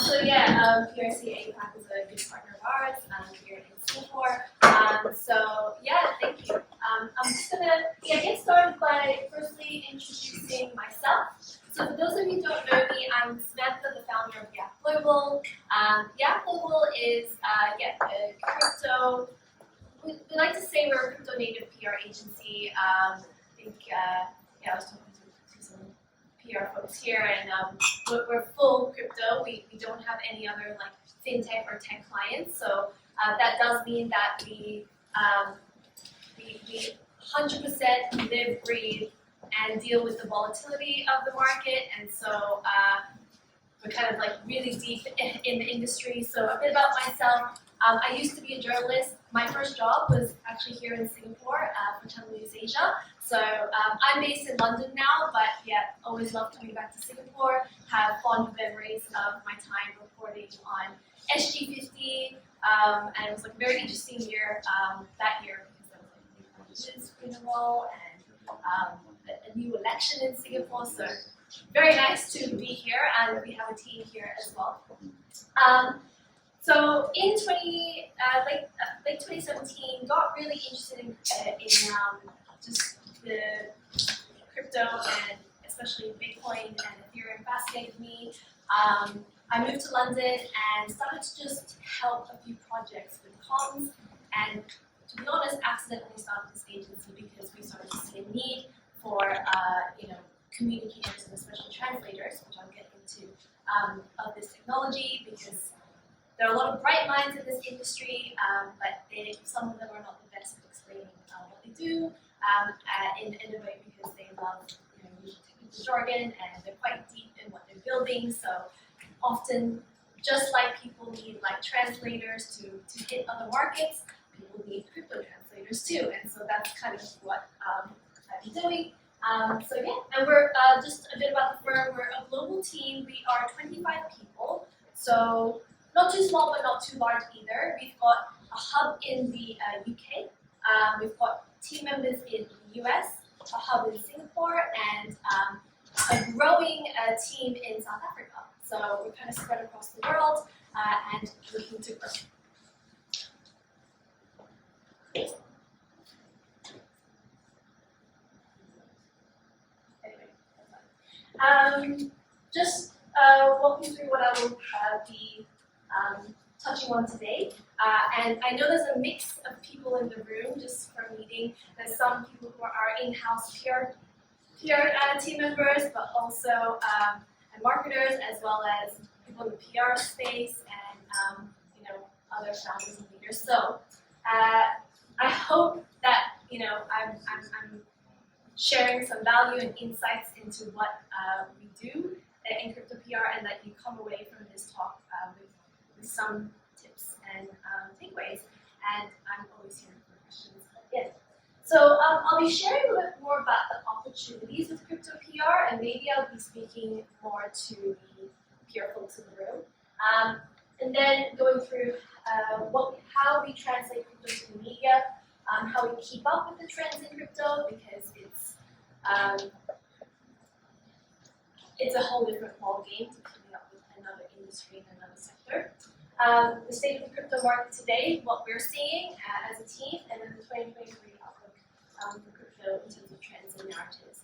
PRCA APAC is a good partner of ours here in Singapore. Thank you. I'm just gonna get started by firstly introducing myself. So for those of you who don't know me, I'm Samantha, the founder of Yap Global. Yap Global is a crypto. We like to say we're a crypto native PR agency. I was talking to some PR folks here, and we're full crypto. We don't have any other like fintech or tech clients, so that does mean that we 100% live, breathe, and deal with the volatility of the market, and so we're kind of like really deep in the industry. So a bit about myself. I used to be a journalist. My first job was actually here in Singapore for Channel News Asia. So I'm based in London now, but always love coming back to Singapore. Have fond memories of my time reporting on SG50, and it was like a very interesting year that year because there was like a new role and a new election in Singapore. So very nice to be here, and we have a team here as well. So in late 2017, got really interested in just the crypto and especially Bitcoin and Ethereum fascinated me. I moved to London and started to just help a few projects with comms, and to be honest, accidentally started this agency because we started to see a need for communicators and especially translators, which I'll get into, of this technology, because there are a lot of bright minds in this industry, but some of them are not the best at explaining what they do in a way, because they love using technical jargon and they're quite deep in what they're building. So often, just like people need like translators to hit other markets, people need crypto translators too, and so that's kind of what I've been doing. And we're just a bit about the firm. We're a global team. We are 25 people, so not too small but not too large either. We've got a hub in the UK. We've got team members in the US, a hub in Singapore, and a growing team in South Africa. So we're kind of spread across the world and looking to grow. Just walking through what I will be touching on today. And I know there's a mix of people in the room just from meeting. There's some people who are in-house PR team members, but also marketers, as well as people in the PR space and other founders and leaders. So I hope that I'm sharing some value and insights into what we do in crypto PR, and that you come away from this talk with some tips and takeaways. And I'm always here for questions at the end. So I'll be sharing a bit more about the opportunities with crypto PR, and maybe I'll be speaking more to the PR folks in the room. And then going through how we translate crypto to the media, how we keep up with the trends in crypto, because it's a whole different ballgame to keeping up with another industry and another sector. The state of the crypto market today, what we're seeing as a team, and then the 2023 outlook for crypto in terms of trends and narratives.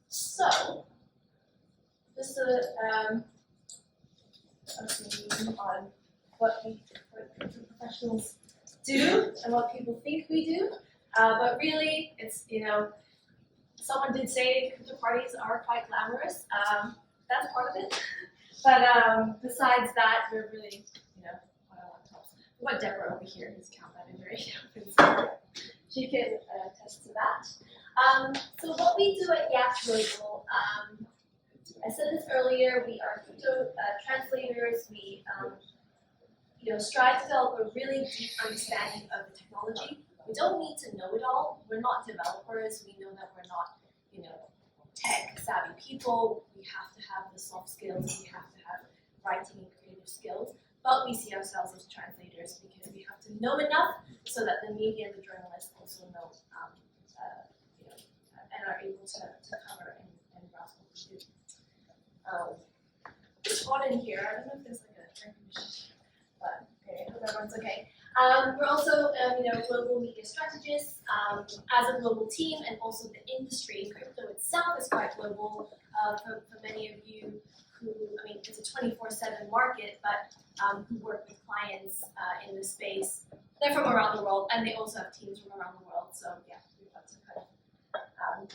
So, just on what crypto professionals do and what people think we do, but really, it's someone did say crypto parties are quite glamorous. That's part of it. But besides that, we're really, what Deborah over here, his account manager, she can attest to that. So what we do at Yap Global, I said this earlier, we are crypto translators. We strive to develop a really deep understanding of the technology. We don't need to know it all. We're not developers. We know that we're not, tech-savvy people. We have to have the soft skills. We have to have writing and creative skills. But we see ourselves as translators because we have to know enough so that the media and the journalists also know, and are able to cover and grasp what we do. hot in here. I don't know if there's like a air conditioner, but okay, I hope everyone's okay. We're also, global media strategists as a global team, and also the industry. Crypto itself is quite global. For many of you who, it's a 24/7 market, but who work with clients in this space. They're from around the world, and they also have teams from around the world. So yeah, we've got to kind of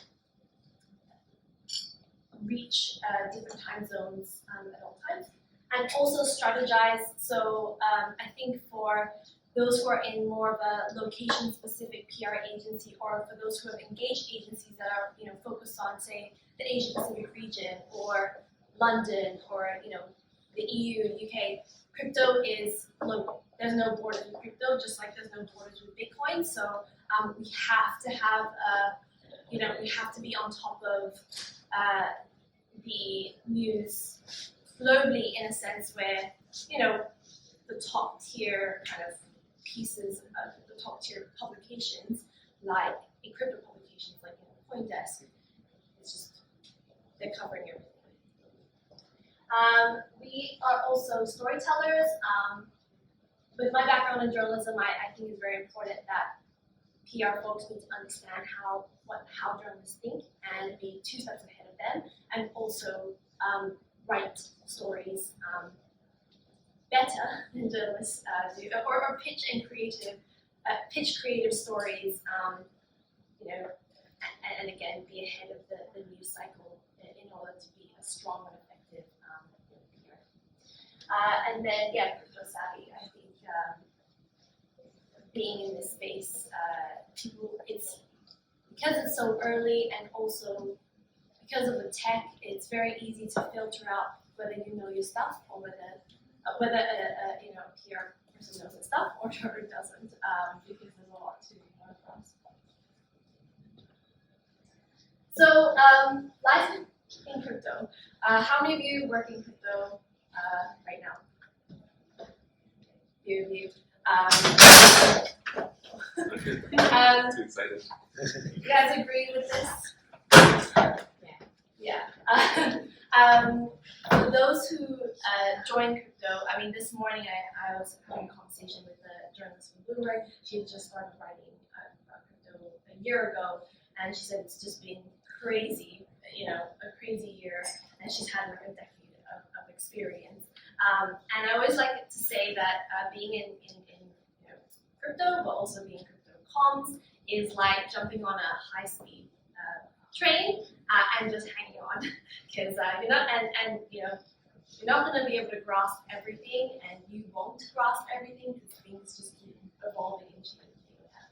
reach different time zones at all times, and also strategize. So I think for those who are in more of a location-specific PR agency, or for those who have engaged agencies that are focused on, say, the Asia Pacific region or London or the EU, UK, crypto is global. There's no borders with crypto, just like there's no borders with Bitcoin. So we have to have we have to be on top of the news globally, in a sense where the top tier kind of pieces of the top tier publications, like crypto publications like CoinDesk, it's just they're covering everything. We are also storytellers. With my background in journalism, I think it's very important that PR folks need to understand how journalists think and be 2 steps ahead of them, and also write stories better than journalists do, or pitch creative stories, and again be ahead of the news cycle in order to be a strong and effective PR. And then crypto savvy. I think being in this space, it's because it's so early, and also because of the tech, it's very easy to filter out whether you know your stuff, or whether a PR person knows his stuff or doesn't, because there's a lot to learn from. So, life in crypto. How many of you work in crypto right now? Few of you. Too excited. You guys agree with this? Yeah. For those who joined crypto, this morning I was having a conversation with a journalist from Bloomberg. She had just started writing about crypto a year ago, and she said it's just been crazy, a crazy year, and she's had like a decade of experience. And I always like to say that being in crypto, but also being crypto comms, is like jumping on a high-speed train and just hanging on, because you're not going to be able to grasp everything, and you won't grasp everything because things just keep evolving and changing at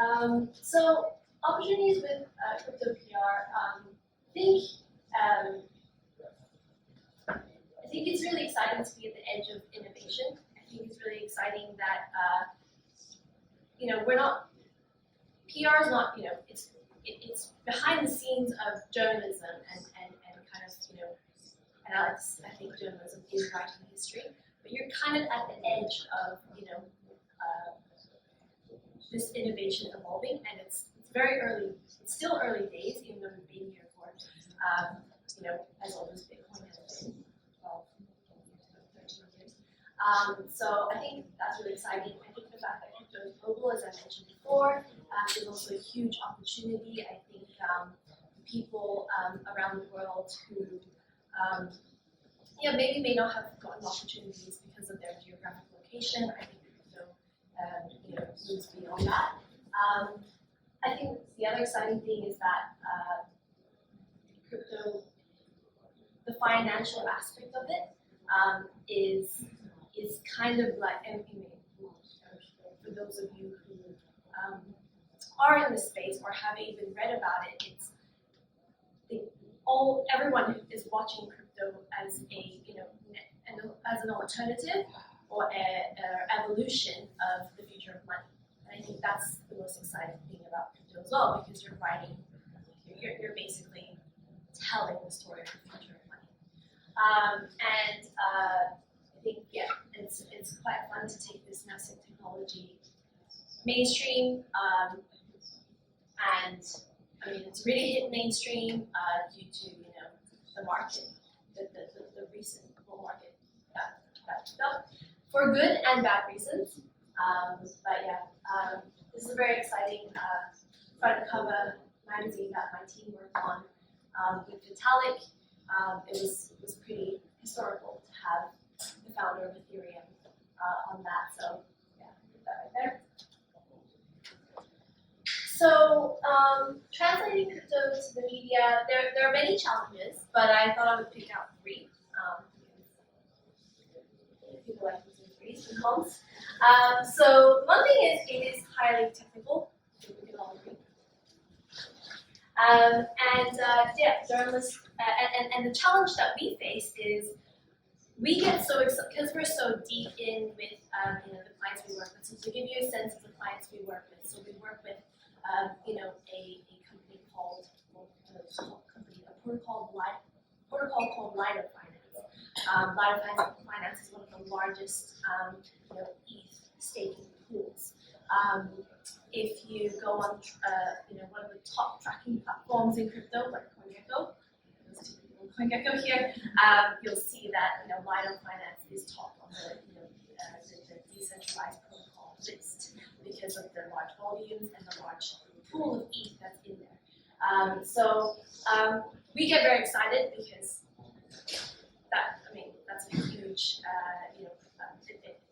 like. So opportunities with crypto PR. I think it's really exciting to be at the edge of innovation. I think it's really exciting that we're not. PR is not, it's behind the scenes of journalism and kind of, and I think journalism is writing history, but you're kind of at the edge of, this innovation evolving, and it's very early. It's still early days, even though we've been here for, as old as Bitcoin has been, 12, 13 years. So I think that's really exciting. I think the fact that crypto is global, as I mentioned before, is also a huge opportunity. I think people around the world who maybe may not have gotten opportunities because of their geographic location, I think crypto moves beyond that. I think the other exciting thing is that crypto, the financial aspect of it, is kind of like, and for those of you who are in this space or haven't even read about it, everyone is watching crypto as as an alternative or an evolution of the future of money. And I think that's the most exciting thing about crypto as well, because you're basically telling the story of the future of money. I think it's quite fun to take this massive technology mainstream, and it's really hit mainstream due to the market, the recent bull market that picked up for good and bad reasons. This is a very exciting front cover magazine that my team worked on with Vitalik. It was pretty historical to have the founder of Ethereum on that. So yeah, put that right there. So translating crypto to the media, there are many challenges, but I thought I would pick out three. People like using threes and cons. So one thing is it is highly technical. I think we can all agree. Journalists and the challenge that we face is we get so excited because we're so deep in with the clients we work with. So to give you a sense of the clients we work with, so we work with a company called a protocol called Lido Finance. Lido Finance is one of the largest ETH staking pools. If you go on one of the top tracking platforms in crypto, like CoinGecko, those two people in CoinGecko here, you'll see that Lido Finance is top on the decentralized protocol list because of the large volumes and the large pool of ETH that's in there. We get very excited because that's a huge,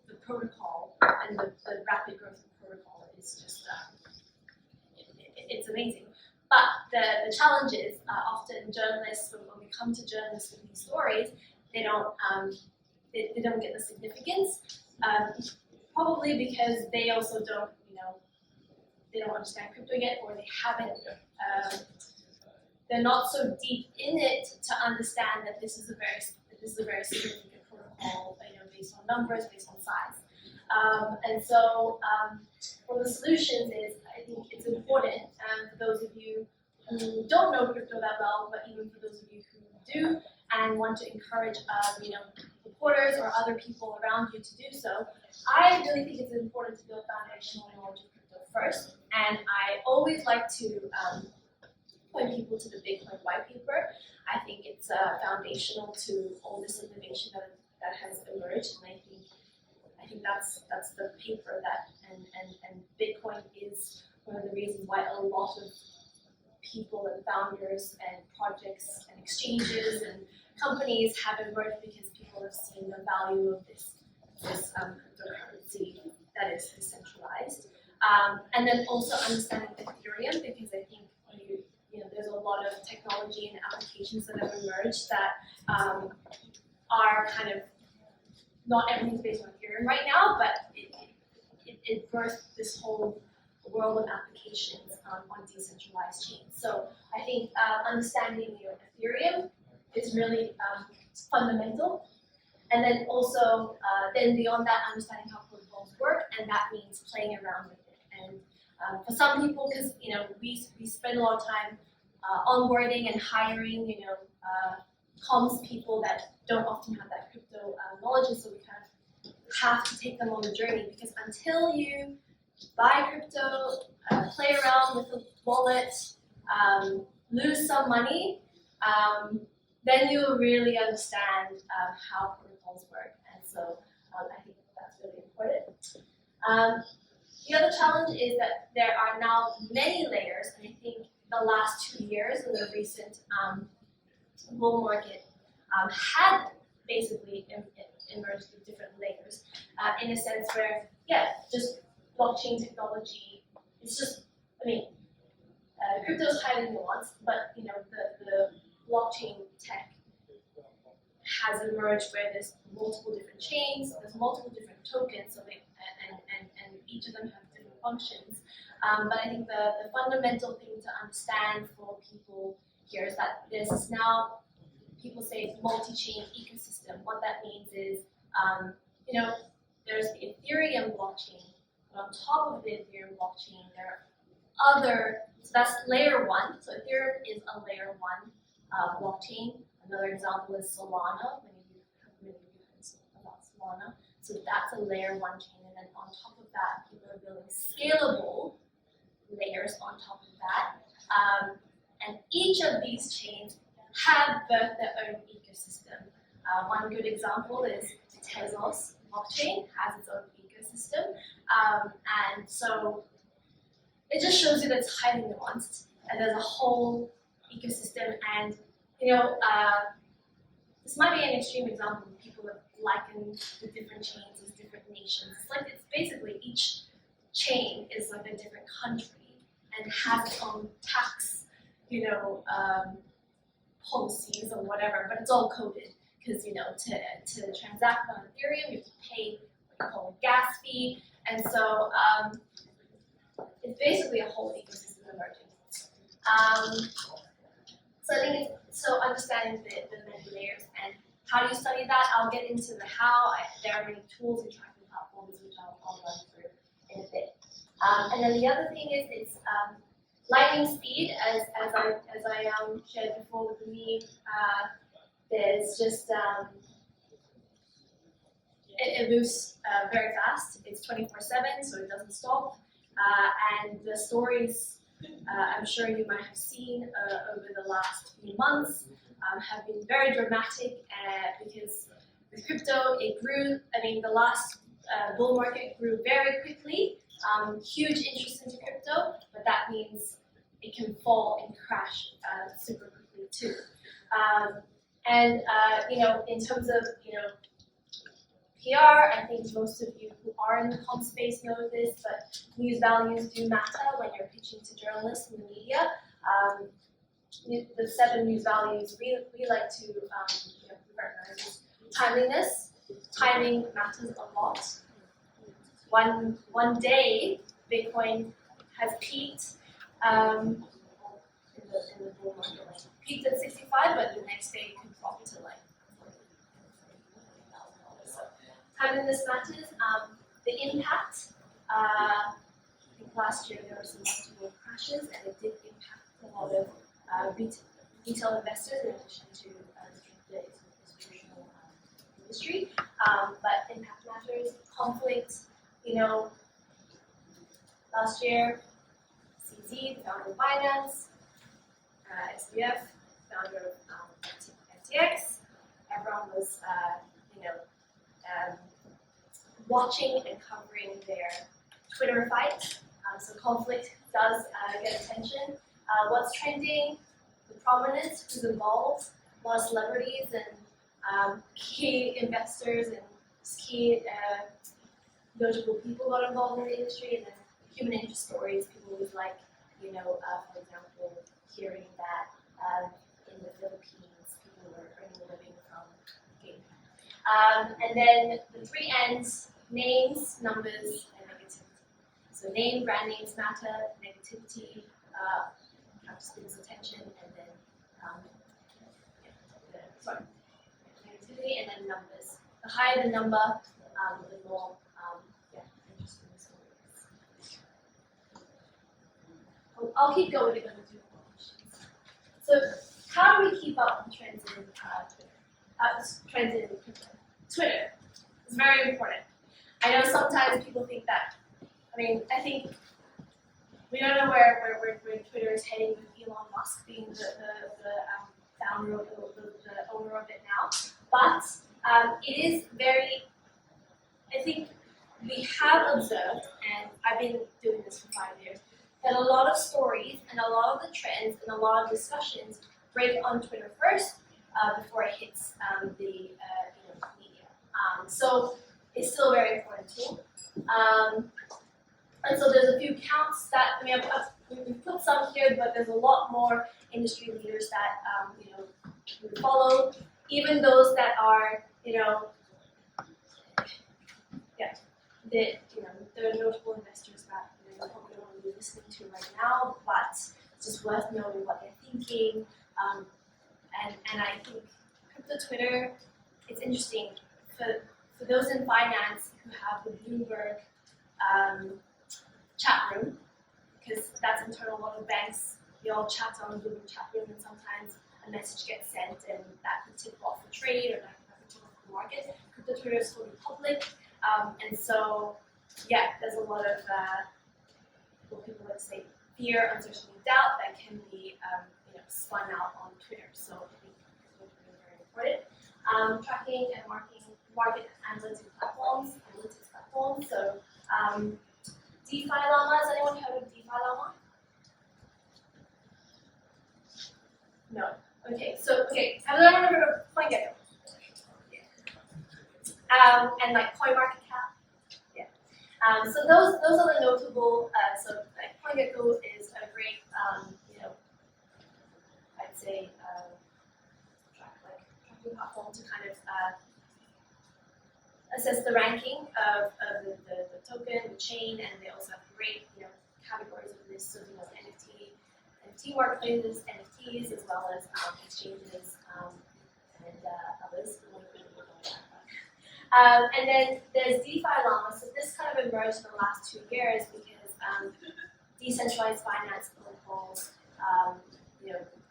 the protocol and the rapid growth of the protocol is just, it's amazing. But the challenge is often journalists, when we come to journalists with these stories, they don't get the significance. Probably because they also don't, they don't understand crypto yet, or they haven't. They're not so deep in it to understand that this is a very significant protocol, based on numbers, based on size. One of the solutions is, I think it's important for those of you who don't know crypto that well, but even for those of you who do and want to encourage, reporters or other people around you to do so. I really think it's important to build foundational knowledge of crypto first, and I always like to point people to the Bitcoin white paper. I think it's foundational to all this innovation that has emerged, and I think that's the paper that and Bitcoin is one of the reasons why a lot of people and founders and projects and exchanges and companies have emerged, because people have seen the value of this cryptocurrency that is decentralized, and then also understanding Ethereum, because I think there's a lot of technology and applications that have emerged that are kind of, not everything's based on Ethereum right now, but it birthed this whole world of applications on decentralized chains. So I think understanding Ethereum is really fundamental, and then also then beyond that, understanding how protocols work, and that means playing around with it. And for some people, because we spend a lot of time onboarding and hiring comms people that don't often have that crypto knowledge, and so we kind of have to take them on the journey, because until you buy crypto, play around with the wallet, lose some money, then you'll really understand how protocols work. And so I think that's really important. The other challenge is that there are now many layers, and I think the last 2 years in the recent bull market had basically emerged with different layers, in a sense where, just blockchain technology, it's just, crypto is highly nuanced, but the blockchain tech has emerged where there's multiple different chains, there's multiple different tokens, so and each of them have different functions. But I think the fundamental thing to understand for people here is that there's now, people say multi-chain ecosystem. What that means is, there's the Ethereum blockchain, but on top of the Ethereum blockchain, there are other, so that's layer one. So Ethereum is a layer one blockchain. Another example is Solana. Many of you have heard about Solana. So that's a layer one chain, and then on top of that, people are building scalable layers on top of that. And each of these chains have birthed their own ecosystem. One good example is Tesla's blockchain has its own ecosystem, and so it just shows you that it's highly nuanced, and there's a whole ecosystem. And this might be an extreme example. People have likened the different chains as different nations. It's basically each chain is like a different country and has its own tax, policies or whatever, but it's all coded because to transact on Ethereum you have to pay what you call a gas fee, and so it's basically a whole ecosystem emerging. So I think understanding the many layers and how do you study that, I'll get into the how. There are many tools and tracking platforms which I'll run through in a bit. And then the other thing is it's lightning speed, as I shared before with me. There's just it moves very fast. It's 24/7, so it doesn't stop. And the stories I'm sure you might have seen over the last few months have been very dramatic because with crypto it grew. I mean, the last bull market grew very quickly. Huge interest into crypto, but that means it can fall and crash super quickly too. In terms of PR, I think most of you who are in the comp space know this, but news values do matter when you're pitching to journalists and the media. The 7 news values we like to recognize is timeliness. Timing matters a lot. One day, Bitcoin has peaked in the bull market, peaked at 65, but the next day it could drop to like $40,000. So timeliness matters. The impact. I think last year there were some multiple crashes, and it did impact a lot of retail investors in addition to the institutional industry. But impact matters. Conflict. Last year, CZ, the founder of Binance, SBF, founder of FTX, everyone was, watching and covering their Twitter fight. So conflict does get attention. What's trending? The prominence, who's involved, a lot of celebrities and key investors and key notable people got involved in the industry, and then human interest stories. People always like, for example, hearing that in the Philippines, people were earning a living from gaming. And then the 3 N's: names, numbers, and negativity. So name, brand names matter. Negativity captures people's attention, and then negativity, and then numbers. The higher the number, the more interesting the story is. I'll keep going if I do more questions. So, how do we keep up with trends in Twitter? Twitter is very important. I know sometimes people think that. I think we don't know where Twitter is heading with Elon Musk being the founder of the owner of it now. But it is very. I think we have observed, and I've been doing this for 5 years, that a lot of stories and a lot of the trends and a lot of discussions break on Twitter first before it hits the media. So it's still a very important tool. And so there's a few counts that we've put some here, but there's a lot more industry leaders that we follow, even those that are there are notable investors that you probably don't want to be listening to right now, but it's just worth knowing what they're thinking. And I think crypto Twitter, it's interesting for those in finance who have the Bloomberg chat room, because that's internal. A lot of banks, they all chat on the Bloomberg chat room, and sometimes a message gets sent and that could tip off a trade or that could tip off the market. Crypto Twitter is fully public, and so there's a lot of what people like to say fear, uncertainty, doubt that can be spun out on Twitter. So I think tracking and market analytics platforms. So DeFi Llama, has anyone heard of DeFi Llama? No. Okay, have anyone heard of CoinGecko? And like CoinMarketCap? Yeah. So those are the notable, so like CoinGecko is a great, I'd say, tracking platform to kind of assess the ranking of the token, the chain, and they also have great, categories of this, so NFT marketplaces, NFTs, as well as exchanges and others. And then there's DeFi Llama. So this kind of emerged in the last 2 years because decentralized finance protocols,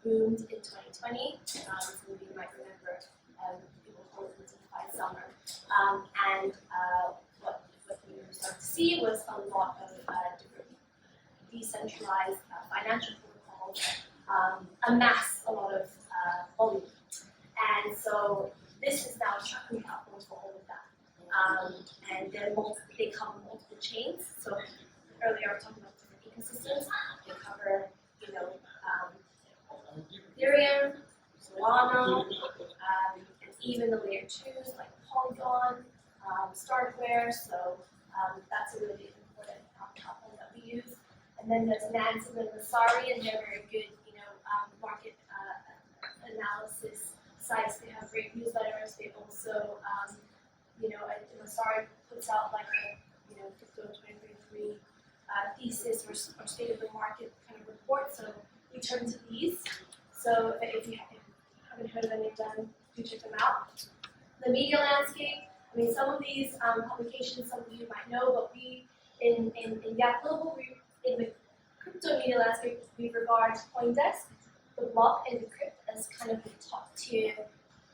boomed in 2020. Some of you might remember people call it the DeFi summer. And what we started to see was a lot of different decentralized financial protocols amass a lot of volume. And so this is now a tracking platform for all of that. And they cover multiple chains. So earlier I was talking about different ecosystems. They cover, Ethereum, Solana, and even the layer 2s like Polygon, Starkware. So that's a really important platform that we use. And then there's Nuances and Masari, and they're very good, market analysis sites. They have great newsletters. They also, Masari puts out like a, crypto 2023 thesis or state of the market kind of report. So we turn to these. So if you haven't heard of any of them, do check them out. The media landscape. I mean, some of these publications, some of you might know, but we in Yap Global, in the crypto media landscape, we regard CoinDesk, the Block, and Decrypt as kind of the top tier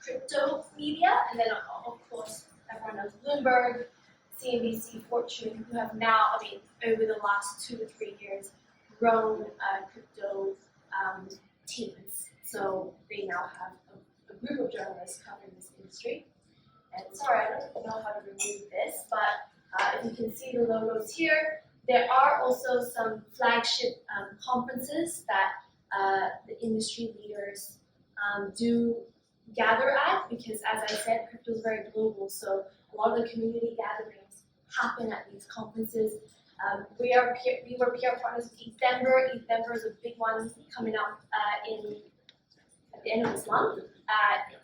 crypto media, and then of course everyone knows Bloomberg, CNBC, Fortune, who have now, over the last 2 to 3 years, grown crypto teams. So they now have a group of journalists covering this industry. And sorry, I don't know how to remove this, but if you can see the logos here, there are also some flagship conferences that the industry leaders do gather at, because as I said, crypto is very global, so a lot of the community gatherings happen at these conferences. We were PR partners with ETH Denver. ETH Denver is a big one coming up at the end of this month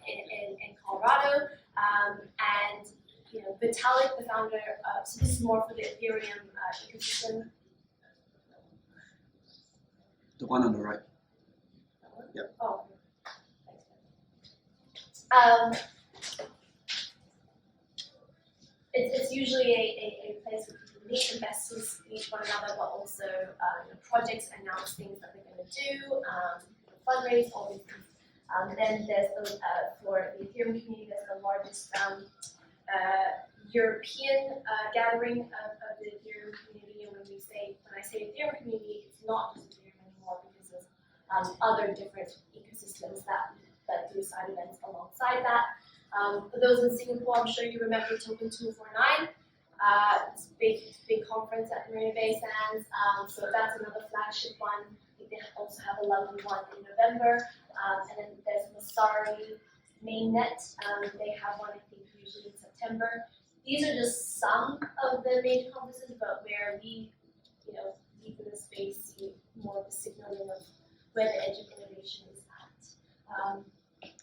in Colorado. And Vitalik, the founder, so this is more for the Ethereum ecosystem. The one on the right. Yep. Oh. It's usually a place where people meet, investors meet one another, but also projects announce things that they're going to do, fundraise, all these things. Then there's for the Ethereum community, there's the largest European gathering of the Ethereum community. And when I say Ethereum community, it's not just Ethereum anymore, because there's other different ecosystems that do side events alongside that. For those in Singapore, I'm sure you remember Token 249. It's a big conference at Marina Bay Sands. So that's another flagship one. They also have a London one in November. And then there's Masari Mainnet. They have one, I think, usually in September. These are just some of the major conferences, but where we, deep in the space, see more of the signaling of where the edge of innovation is at.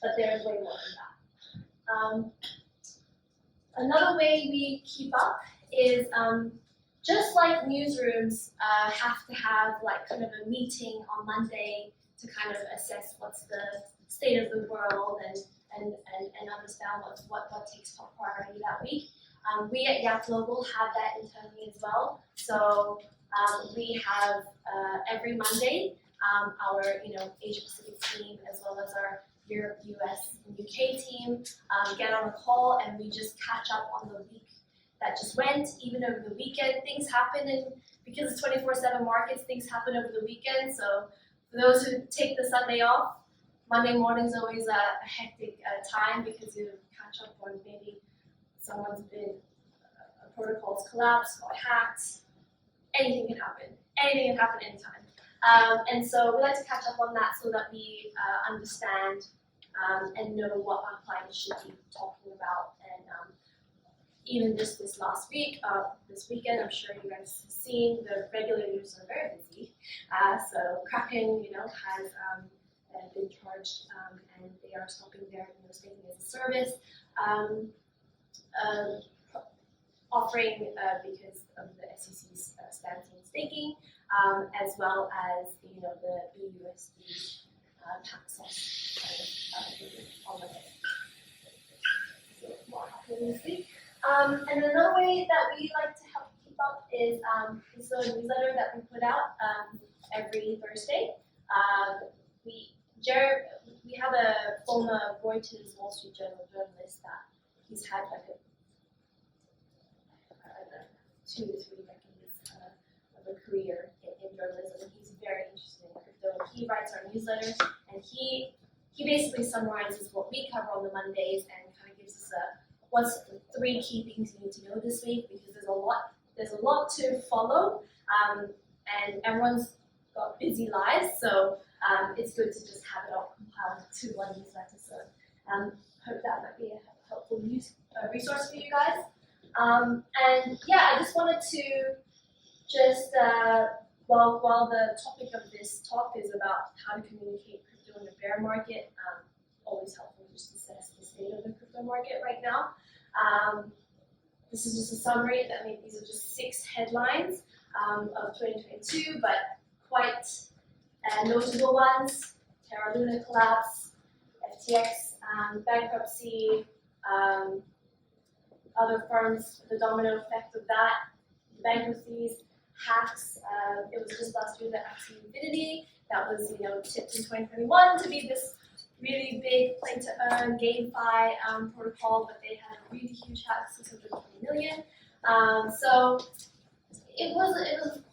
But there's way more than that. Another way we keep up is just like newsrooms have to have like kind of a meeting on Monday to kind of assess what's the state of the world and understand what takes top priority that week. We at Yap Global have that internally as well. So we have every Monday our Asia Pacific team as well as our Europe, US, and UK team get on a call, and we just catch up on the week that just went. Even over the weekend, things happen, and because it's 24/7 markets, things happen over the weekend. So for those who take the Sunday off, Monday morning is always a hectic time because you catch up on maybe someone's been a protocol's collapsed or hacked. Anything can happen. Anything can happen anytime. And so we like to catch up on that so that we understand and know what our clients should be talking about. And even just this last week, this weekend, I'm sure you guys have seen the regulators are very busy. So Kraken, has been charged, and they are stopping their staking as a service offering because of the SEC's stance on staking, as well as the BUSD tax on the so more happening this week. And another way that we like to help keep up is the newsletter that we put out every Thursday. We have a former Reuters Wall Street Journal journalist that he's had like a 2 to 3 decades of a career in journalism. He's very interested in crypto. He writes our newsletters, and he basically summarizes what we cover on the Mondays and kind of gives us what's the 3 key things you need to know this week, because there's a lot to follow, and everyone's got busy lives, so it's good to just have it all compiled to one newsletter. So hope that might be a helpful resource for you guys. And yeah, I just wanted to just while the topic of this talk is about how to communicate crypto in a bear market, always helpful just to assess the state of the crypto market right now. This is just a summary. These are just 6 headlines of 2022, but quite notable ones: Terra Luna collapse, FTX bankruptcy, other firms, the domino effect of that, bankruptcies, hacks. It was just last year that Axie Infinity that was tipped in 2021 to be this really big play to earn GameFi protocol, but they had a really huge hack, 620 million. So it was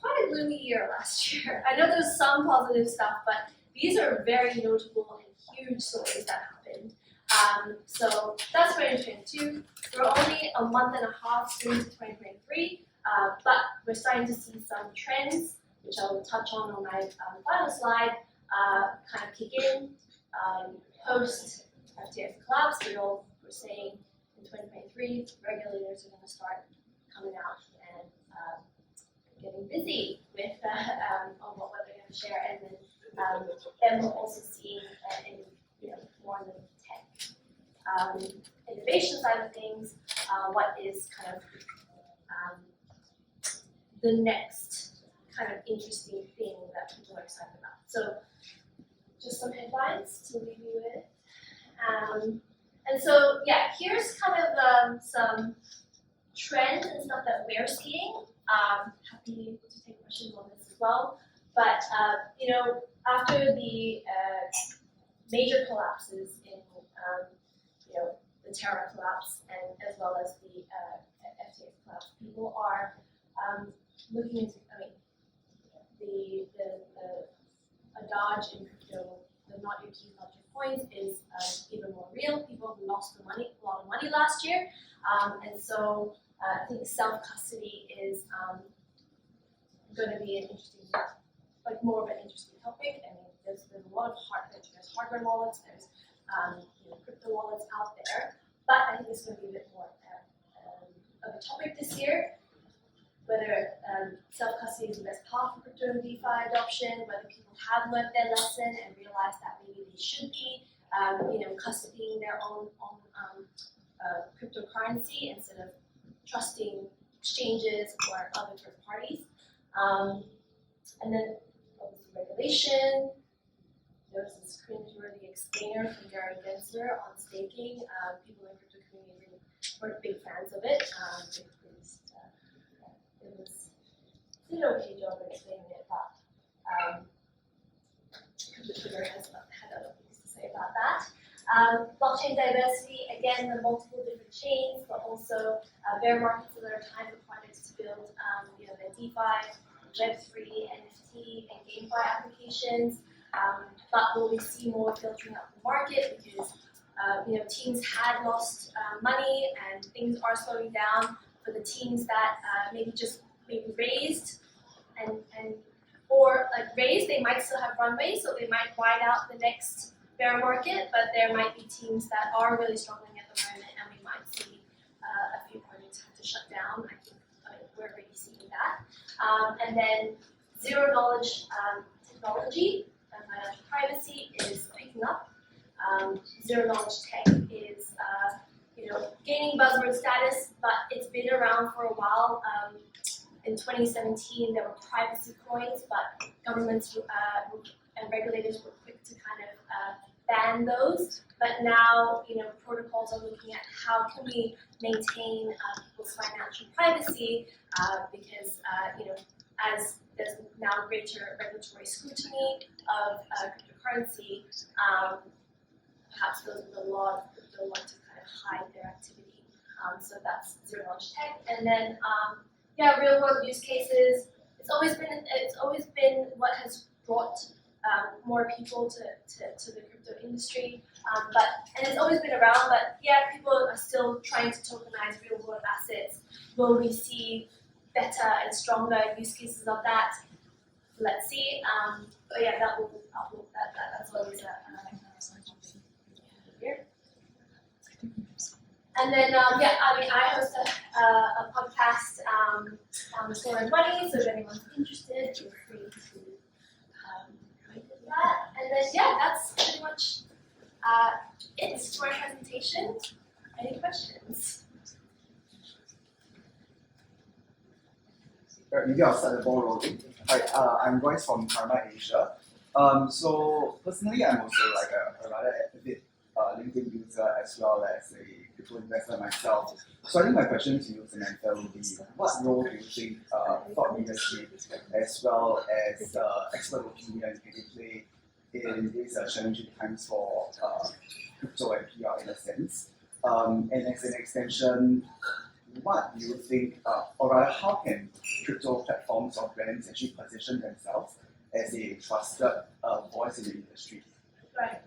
quite a gloomy year last year. I know there's some positive stuff, but these are very notable and huge stories that happened. So that's 2022. We're only a month and a half into 2023, but we're starting to see some trends, which I will touch on my final slide, kind of kick in. Post FTX collapse, we're saying in 2023, regulators are going to start coming out and getting busy with on what they're going to share, and then we're also seeing more on the tech innovation side of things, what is kind of the next kind of interesting thing that people are excited about. So just some headlines to leave you with. And so yeah, here's kind of some trends and stuff that we're seeing. Happy to take questions on this as well. But after the major collapses in the Terra collapse and as well as the FTX collapse, people are looking into the dodge in crypto, the not your keys, not your coins, is even more real. People have lost a lot of money last year, and so I think self-custody is going to be an interesting, more of an interesting topic. There's a lot of hardware wallets, there's crypto wallets out there, but I think it's going to be a bit more of a topic this year. Whether self-custody is the best path for crypto and DeFi adoption, whether people have learned their lesson and realized that maybe they should be, custodying their own cryptocurrency instead of trusting exchanges or other third parties. And then obviously regulation. There was this cringeworthy explainer from Gary Gensler on staking. People in the crypto community weren't big fans of it. Did an okay job of explaining it, but Twitter has had other things to say about that. Blockchain diversity, again, the multiple different chains, but also bear markets that are time for projects to build their DeFi, Web3, NFT, and GameFi applications. but will we see more filtering out the market because teams had lost money and things are slowing down for the teams that maybe raised or raised, they might still have runway, so they might ride out the next bear market, but there might be teams that are really struggling at the moment, and we might see a few projects have to shut down. I think we're already seeing that. And then zero knowledge technology and financial privacy is picking up. Zero knowledge tech is gaining buzzword status, but it's been around for a while. In 2017, there were privacy coins, but governments and regulators were quick to kind of ban those. But now, protocols are looking at how can we maintain people's financial privacy because, as there's now greater regulatory scrutiny of cryptocurrency, perhaps those with the law don't want to kind of hide their activity. So that's zero knowledge tech, and then real world use cases. It's always been what has brought more people to the crypto industry. And it's always been around, but people are still trying to tokenize real world assets. Will we see better and stronger use cases of that? Let's see. That's always here. And then, I host a podcast on the Solar and Money, so if anyone's interested, feel free to do that. And then, that's pretty much it for my presentation. Any questions? Maybe I'll start the ball rolling. Hi, I'm Royce from Karma Asia. So personally, I'm also like a rather avid LinkedIn user as well as a crypto investor myself. So I think my question to you, Samantha, would be what role do you think thought leadership as well as expert opinion can play in these challenging times for crypto and PR in a sense? And as an extension, what do you think, or rather, how can crypto platforms or brands actually position themselves as a trusted voice in the industry? Right,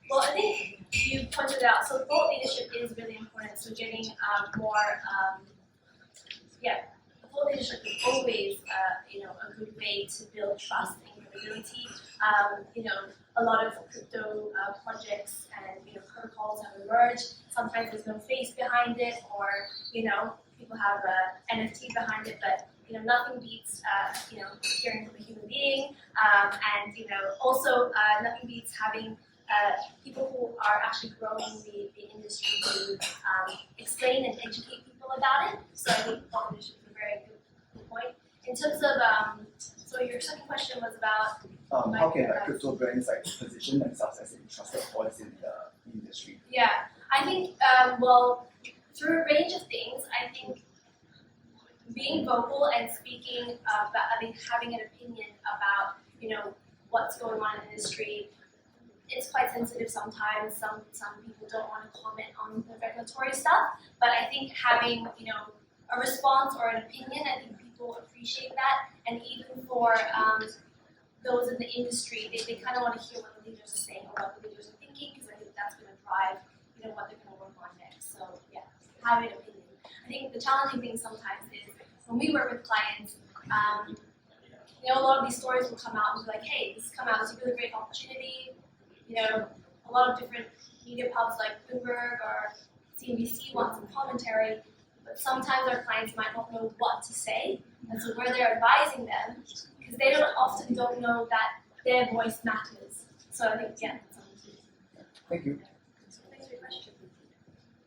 well, I think you pointed out, so thought leadership is really important. So getting thought leadership is always, a good way to build trust and credibility. A lot of crypto projects and protocols have emerged. Sometimes there's no face behind it, or people have an NFT behind it, but nothing beats hearing from a human being, and also nothing beats having people who are actually growing the industry to explain and educate people about it. So I think thought leadership is a very good point. In terms of so your second question was about how can crypto brands position themselves as a trusted voice in the industry? Yeah, I think through a range of things. I think being vocal and speaking having an opinion about what's going on in the industry. It's quite sensitive sometimes. Some people don't want to comment on the regulatory stuff, but I think having a response or an opinion, I think people appreciate that. And even for those in the industry, they kind of want to hear what the leaders are saying or what the leaders are thinking, because I think that's going to drive what they're going to work on next. So having an opinion. I think the challenging thing sometimes is when we work with clients, a lot of these stories will come out and be like, hey, this has come out, it's a really great opportunity. A lot of different media pubs like Bloomberg or CNBC want some commentary, but sometimes our clients might not know what to say, and so where they're advising them, because they often don't know that their voice matters. So I think, that's something to do. Thank you. Thanks for your question.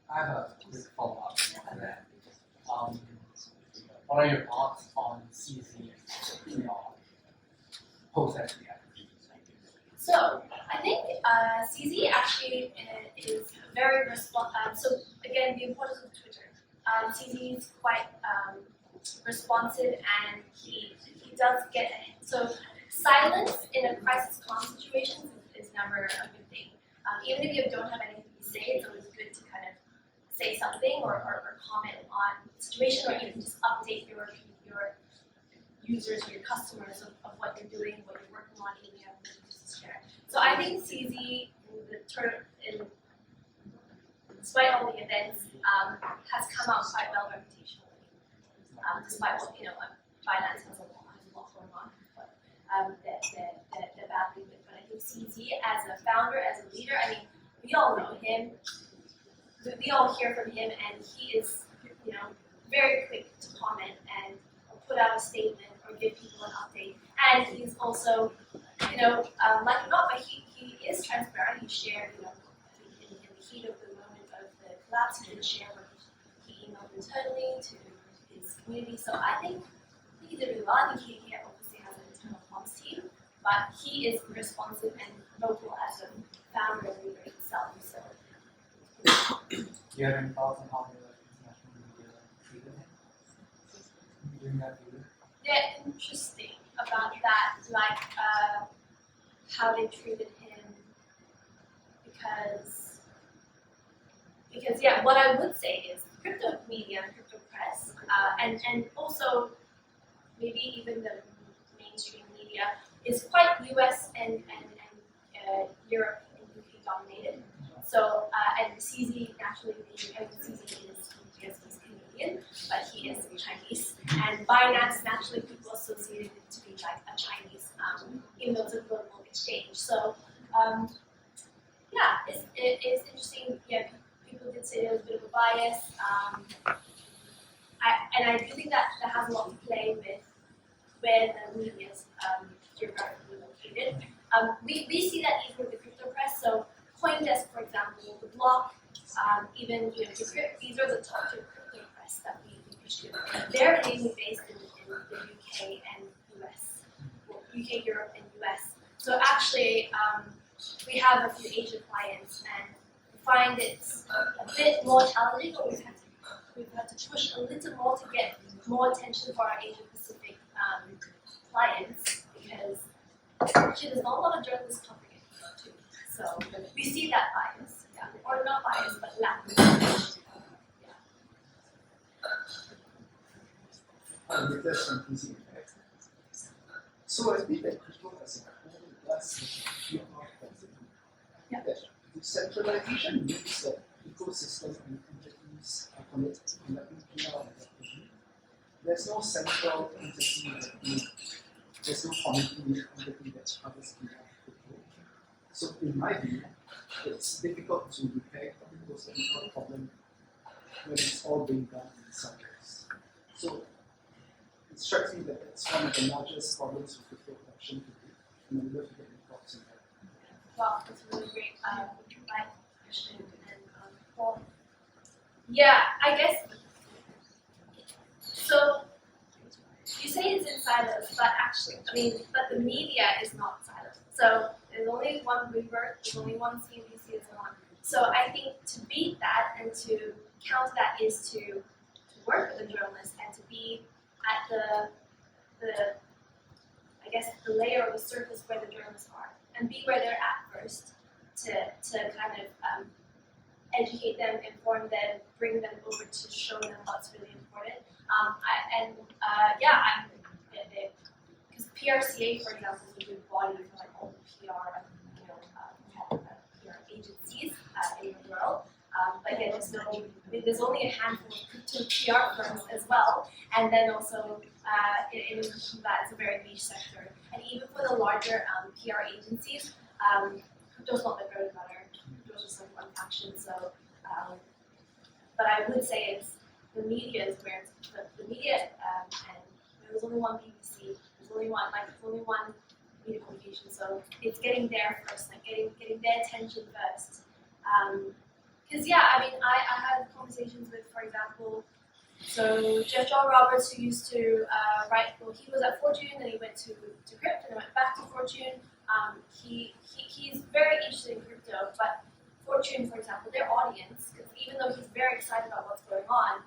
I have a quick follow-up on that. What are your thoughts on CZ post-FDI? So I think CZ actually is very responsive. So again, the importance of Twitter. CZ is quite responsive, and he does get ahead. So silence in a crisis comm situation is never a good thing. Even if you don't have anything to say, it's always good to kind of say something or comment on the situation, or even just update your users or your customers of what you're doing, what you're working on, even if you have news to share. So I think CZ despite all the events, has come out quite well reputationally. Despite what finance has a lot going on, but they're badly with. But I think CZ as a founder, as a leader, I mean, we all know him. We all hear from him, and he is, very quick to comment and put out a statement or give people an update. And he's also, like it or not, but he is transparent. He shared, in the heat of the moment of the collapse, he did share what he emailed internally to his community. So I think he did really well. I think he obviously has an internal comms team, but he is responsive and vocal as a founder and leader himself. So. Do you have any thoughts on how the international media treated him during that period? They're interesting about that, like how they treated him, because yeah, what I would say is crypto media, crypto press, and also maybe even the mainstream media is quite US and Europe and UK dominated. So and CZ naturally CZ is he's Canadian, but he is Chinese, and Binance naturally people associated it to be like a Chinese, even though it's a global exchange. So yeah, it's interesting. Yeah, people did say there was a bit of a bias. I do think that has a lot to play with where the media is geographically located. We see that even with the crypto press. So CoinDesk, for example, the Block, even these are the top two crypto press that we push to. They're mainly based in the UK and US, well, UK, Europe, and US. So actually, we have a few Asian clients, and we find it's a bit more challenging, but we've had to push a little more to get more attention for our Asian Pacific clients, because actually there's not a lot of journalists covering it too. So we see that bias, yeah, or not bias, but lack of information. Because from PC effect. So I think that crypto as a whole does feel more positive. Yeah. That decentralization means that ecosystem and entities are conducting PR and activity. There's no central entity there's no committee entity that covers PR crypto. So in my view, it's difficult to repair those technical problems when it's all being done in silos. So it strikes me that it's one of the largest problems with crypto adoption today, and I'm going to get your thoughts on that. Wow, that's a really great question. And well, yeah, I guess. So you say it's in silos, but actually, but the media is not siloed. So there's only one Bloomberg, there's only one CNBC, and so on. So I think to beat that and to counter that is to work with the journalists and to be at the layer or the surface where the journalists are, and be where they're at first, to kind of educate them, inform them, bring them over to show them what's really important. Because PRCA, for example, is a good body for like all the PR, PR agencies in the world. But again, there's only a handful of crypto PR firms as well, and then also in addition to that, it's a very niche sector. And even for the larger PR agencies, crypto's not the bread and butter. Crypto's just like one faction. So, but I would say it's the media is where it's the media, and there's only one BBC. There's only one media communication. So it's getting there first, like getting their attention first. Because I had conversations with, for example, so John Roberts, who used to write. Well, he was at Fortune, then he went to crypto, and then went back to Fortune. He's very interested in crypto, but Fortune, for example, their audience, because even though he's very excited about what's going on,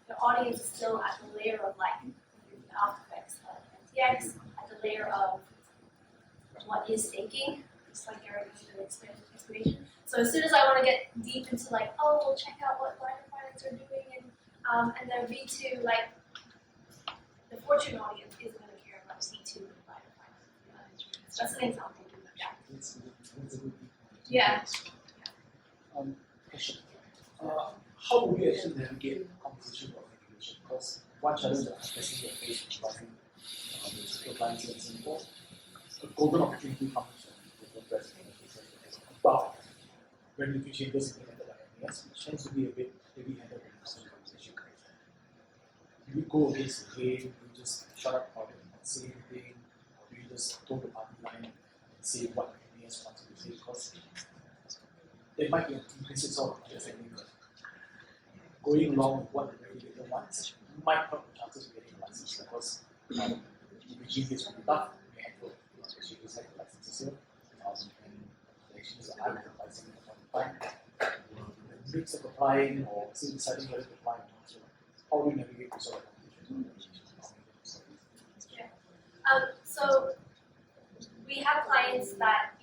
their audience is still at the layer of like the artifacts of NTX, at the layer of what is staking. It's like Gary did an explanation. So as soon as I want to get deep into like, oh, we'll check out what Line Finance are doing, and then V2, like the Fortune audience isn't going to care about V2 and Line Finance. Just an example. Yeah. Yeah. Question. How would you actually navigate conversation about regulation? Because one challenge that I'm facing with face running the clients in Singapore, a golden opportunity comes from the president about regulatory changes implemented by MAS, which tends to be a bit heavy-handed when it comes to conversation. Do you go against the grain? Do you just shut up about it and not say anything? Or do you just go to the party line and say what MAS wants to say? Because there might be an implicit sort of understanding that going along with what the regulator wants might hurt the chances of getting a license because the regime is really tough. We have to actually decide the licenses here. And the exchanges are either licensing at one time, the mix of applying or still deciding whether to apply or not. So how do we navigate this sort of confusion? So we have clients that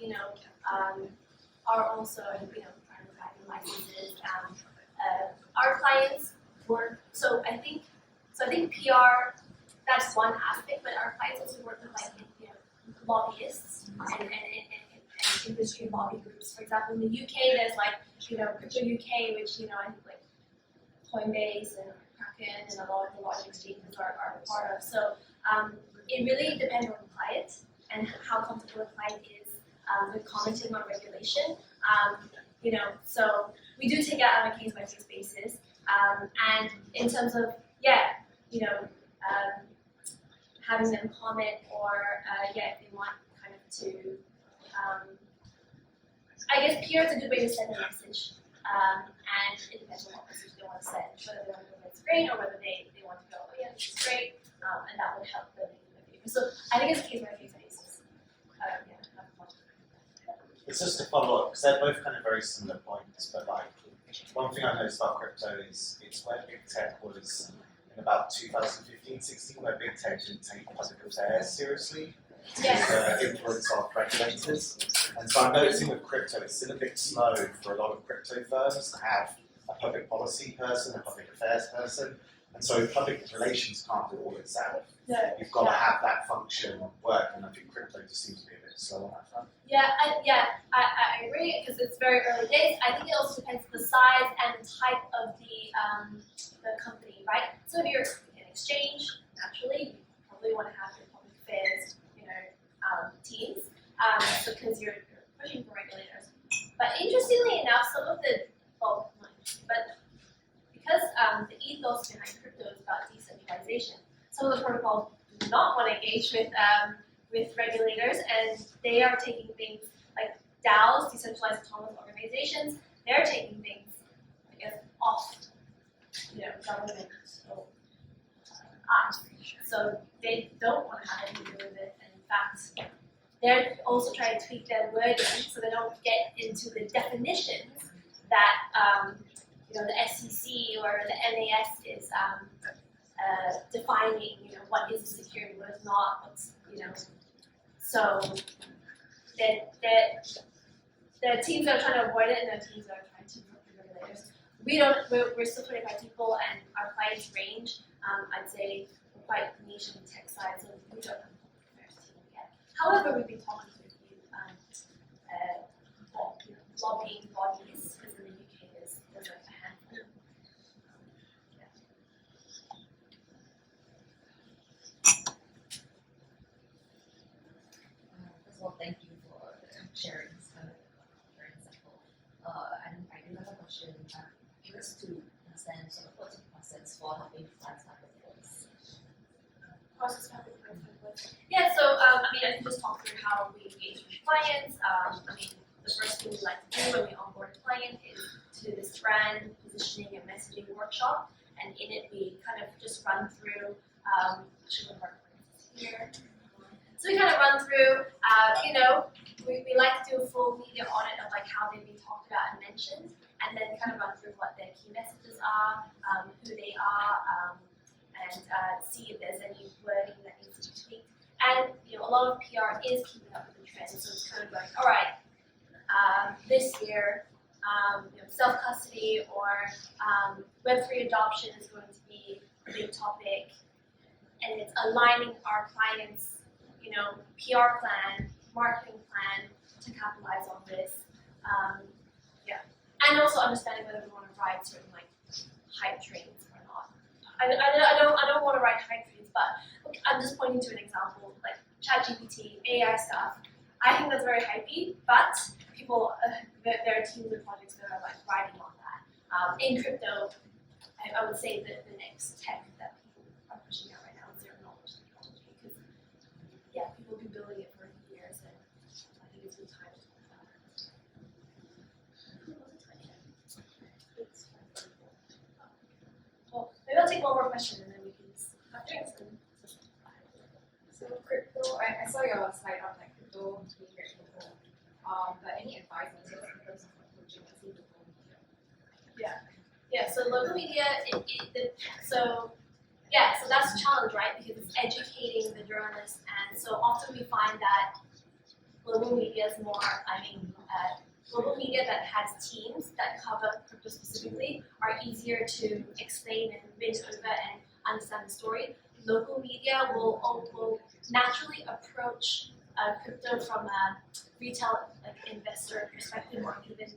are also trying to have licenses. Our clients work. So I think PR, that's one aspect, but our clients also work with lobbyists and industry lobby groups. For example, in the UK, there's Crypto UK, which I think Coinbase and PRCA and a lot of the large exchanges are part of. So it really depends on the client and how comfortable the client is with commenting on regulation. So we do take it on a case-by-case basis. And in terms of, having them comment or, if they want kind of to, I guess PR is a good way to send a message. And it depends on what message they want to send, whether they want to go, that's great, or whether they want to go, oh yeah, this is great, and that would help them in the paper. So I think it's a case-by-case basis. It's just to follow up, because they're both kind of very similar points, but one thing I noticed about crypto is it's where big tech was in about 2015-16, where big tech didn't take public affairs seriously. Yes. The influence of regulators. And so I'm noticing with crypto, it's still a bit slow for a lot of crypto firms to have a public policy person, a public affairs person, and so public relations can't do all itself. Yeah. You've got to have that function work, and I think crypto just seems to be a bit slow on that front. I agree because it's very early days. I think it also depends on the size and the type of the company, right? So if you're an exchange, naturally, you probably want to have your public affairs, teams, because you're pushing for regulators. But interestingly enough, because the ethos behind crypto is about decentralization, some of the protocols do not want to engage with regulators, and they are taking things like DAOs, decentralized autonomous organizations. They're taking things, off, government eyes. So they don't want to have anything to do with it. And in fact, they're also trying to tweak their wording so they don't get into the definitions that the SEC or the MAS is defining. What is security, what is not, what's So the teams that are trying to avoid it, and the teams that are trying to work with regulators. We're still 25 people, and our clients range. I'd say we're quite niche in the tech side, so we don't have a public affairs team yet. However, we've been talking to a few lobbying bodies, because in the UK there's a handful. First of all, thank you for sharing this very insightful. I do have a question. I'm curious to understand sort of what's the process for helping clients have a voice. Yeah, so I can just talk through how we engage with clients. The first thing we like to do when we onboard a client is to do this brand positioning and messaging workshop, and in it we kind of just run through. Here. So we kind of run through. We like to do a full media audit of how they've been talked about and mentioned, and then kind of run through what their key messages are, who they are, and see if there's any wording that needs to be tweaked. And a lot of PR is keeping up with the trends, so it's kind of like, all right, this year, self-custody or Web3 adoption is going to be a big topic, and it's aligning our clients' PR plan, marketing plan to capitalize on this. Yeah, and also understanding whether we want to ride certain like hype trains or not. I don't want to ride hype trains, but okay, I'm just pointing to an example like ChatGPT, AI stuff. I think that's very hypey, but people, there are teams and projects that are like riding on that. In crypto, I would say that the next tech that people are pushing out right now is zero knowledge technology because people have been building it for years, and I think it's good time to talk about it. Well, maybe I'll take one more question and then we can have drinks. So crypto, I saw your slide on like crypto being very local. But any advice on sales in terms of approaching local media? Yeah, so local media, so that's a challenge, right? Because it's educating the journalists, and so often we find that global media is more, global media that has teams that cover crypto specifically are easier to explain and win over and understand the story. Local media will naturally approach crypto from a retail investor perspective, or even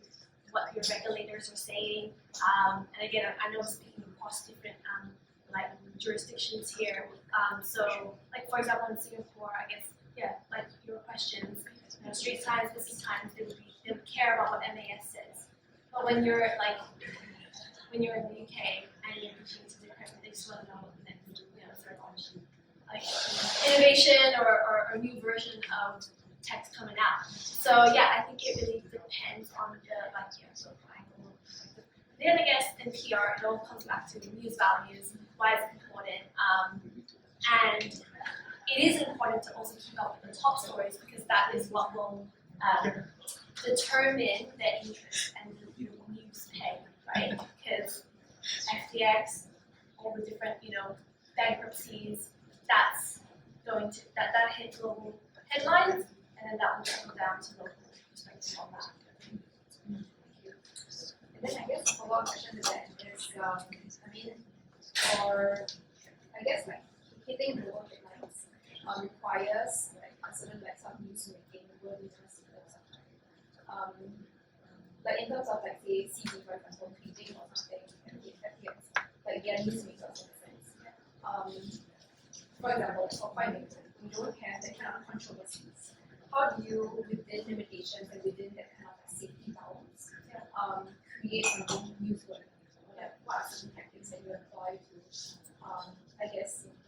what your regulators are saying. And again, I know I'm speaking across different jurisdictions here. So, like for example, in Singapore, I guess, like your questions, Straits Times, Business Times, they would care about what MAS says. But when you're in the UK and you're pitching to the crypto, they just want to know the next, sort of innovation or a new version of text coming out. So I think it really depends on the angle. Then I guess in PR it all comes back to news values, why it's important, and it is important to also keep up with the top stories because that is what will determine the interest and the news peg, right? Because FTX, all the different bankruptcies, that's going to that hit global headlines. And then that will trickle down to local perspective on that. And then I guess a follow-up question to that is, hitting global headlines requires a certain some news making, worthiness, in terms of say CB for example, tweeting or something, and FTX, they are newsmakers in a sense. For example, for findings, we don't have that kind of controversies. How do you, within limitations and within that kind of safety bounds, create something newsworthy? What are certain tactics that you employ to,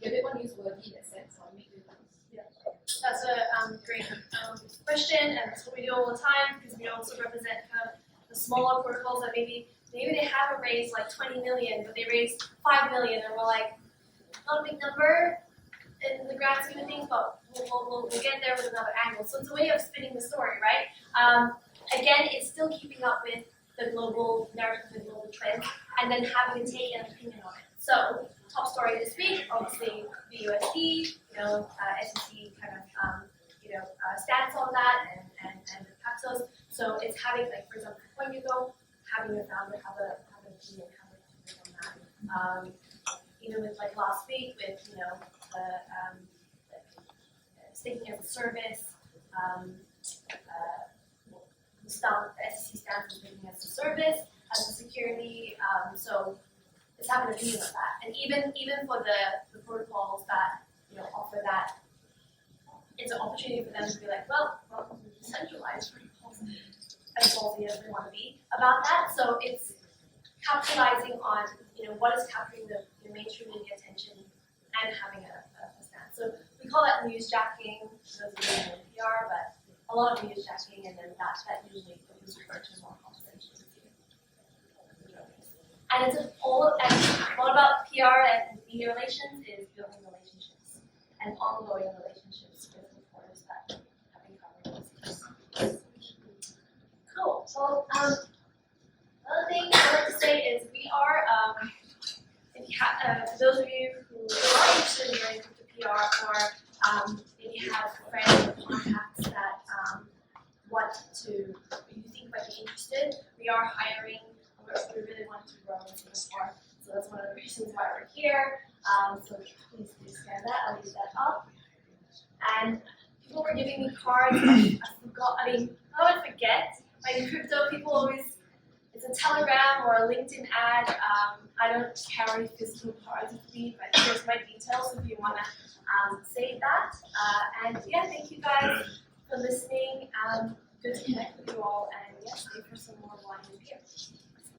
be a bit more newsworthy in that sense, or make it? That's a great question, and that's what we do all the time because we also represent kind of the smaller protocols that maybe they haven't raised like 20 million, but they raised 5 million, and we're like, not a big number in the grand scheme of things, but we'll get there with another angle. So it's a way of spinning the story, right? Again, it's still keeping up with the global narrative, the global trend, and then having to take an opinion on it. So, top story this week, obviously the USD, SEC kind of, stance on that, and the Paxos. So it's having, like for example, when you go, having your founder have an opinion, on that. Even with like last week with staking as a service, the SEC stands for staking as a service, as a security. So it's having an opinion on that, and even for the protocols that offer that, it's an opportunity for them to be like, well, decentralized protocols as ballsy as they want to be about that. So it's capitalizing on what is capturing the mainstream media attention and having a stance. So we call that newsjacking, those of you in PR, but a lot of newsjacking, and then that usually is referred to more confidential. And it's all, and what about PR and media relations is building relationships and ongoing relationships with reporters that have been covering those issues. Cool. Well, another thing I'd like to say is we are, for those of you who are interested in learning crypto PR, or maybe have friends or contacts that you think might be interested, we are hiring. We really want to grow in Singapore, so that's one of the reasons why we're here. So please do scan that. I'll leave that up. And people were giving me cards. I forgot. How do I forget? Like in crypto, people always, it's a Telegram or a LinkedIn ad. I don't carry physical cards with me, but here's my details if you want to save that. And yeah, thank you guys for listening. Good to connect with you all, and yeah, stay for some more wine and beer.